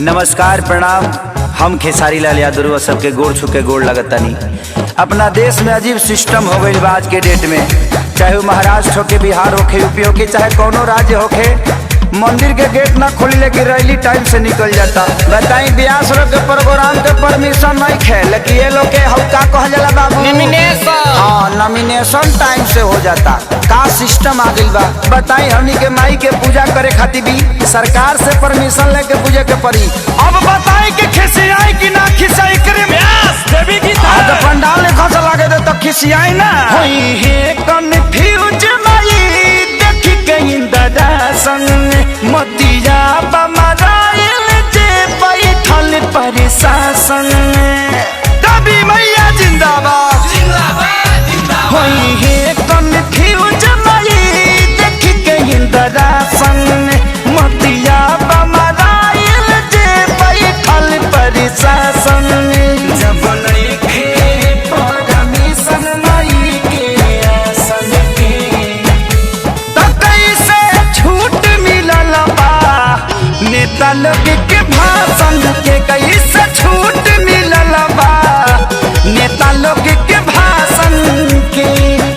नमस्कार प्रणाम। हम खेसारी लाल यादव सबके गोड़ छू के गोड़ लगतनी। अपना देश में अजीब सिस्टम हो गई आज के डेट में, चाहे वो महाराष्ट्र होके, बिहार होके, यूपी होके, चाहे कोनो राज्य होके, मंदिर के गेट ना खोली लेकिन रैली टाइम से निकल जाता। बताई ब्यास लोग के प्रोग्राम के परमिशन नहीं खे, लेकिन ये लोग के हल्का कह जाला बाबू नॉमिनेशन टाइम से हो जाता। का सिस्टम आ गई बा बताई। हमनी के माई के पूजा करे खातिर भी सरकार से परमिशन लेके पूजे के पड़ी। अब बताई के खिसियाई कि ना खिसियाई करे ब्यास देवी की तो पंडाल ने खस लागे दे तो खिसियाई ना होई है कन्फ्यूज माई देखी के इंदरा संग मतिया बमराइल जे बैठल प्रशासन। दबी मैया जिंदाबाद जिंदाबाद जिंदाबाद होई है कन्फ्यूज माई देखी के इंदरा संग मतिया बमराइल जे बैठल प्रशासन। जब नइखे परमिशन माई के आसन के त कैसे छूट मिलल बा नेता लोग के भाषण के, कैसे छूट मिलल बा नेता लोग के भाषण के।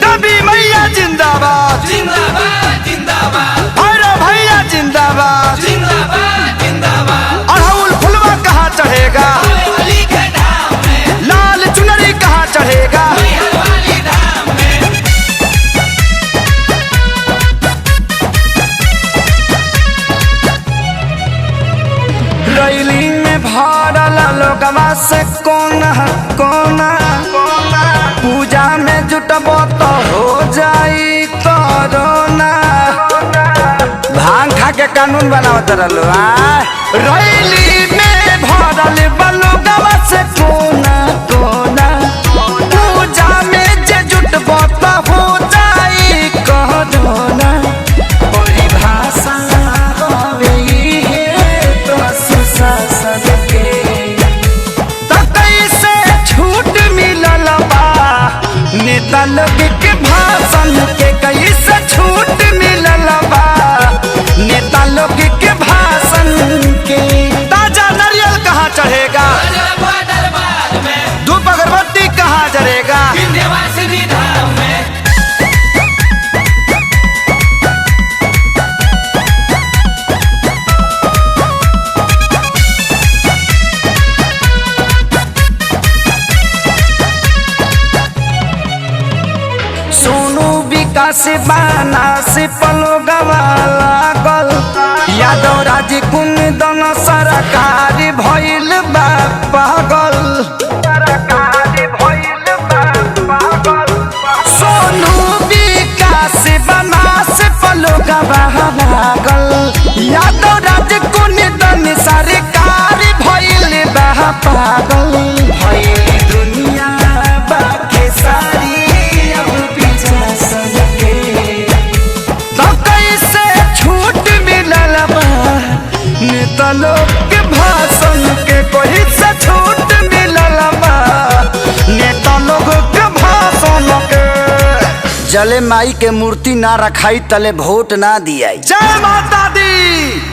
दबी मैया जिंदाबाद जिंदाबाद जिंदाबाद अरे भैया जिंदाबाद जिंदाबाद जिंदाबाद। अड़हुल फुलवा कहाँ चढ़ेगा, लाल चुनरी कहाँ चढ़ेगा, रैली में भरल लोगवा से कोना कोना पूजा में जुटबो तो हो जाई कोरोना। भांग खा के कानून बनावत रहलो। रैली में भरल लोगवा से कोना कोना पूजा में जे जुटबो तो हो जाई कोरोना। परिभाषा होवे नेता लोग के भाषण के, कैसे छूट मिलल बा नेता लोग के भाषण के। ताजा नारियल कहाँ चढ़ेगा, धूप अगरबत्ती कहाँ जरेगा, से बाना से पलो गवा लागल यादव राज कुंदन सरकार भइल बा पागल। सोनू विकास बना से पलो गवा लागल यादव राज कुंदन सरकार भइल बा पागल। दुनिया बाके सारी नेता लोग के भाषण के, कोई से छूट मिलल बा नेता लोग के भाषण के। जले माई के मूर्ति ना रखाई तले वोट ना दिया। जय माता दी।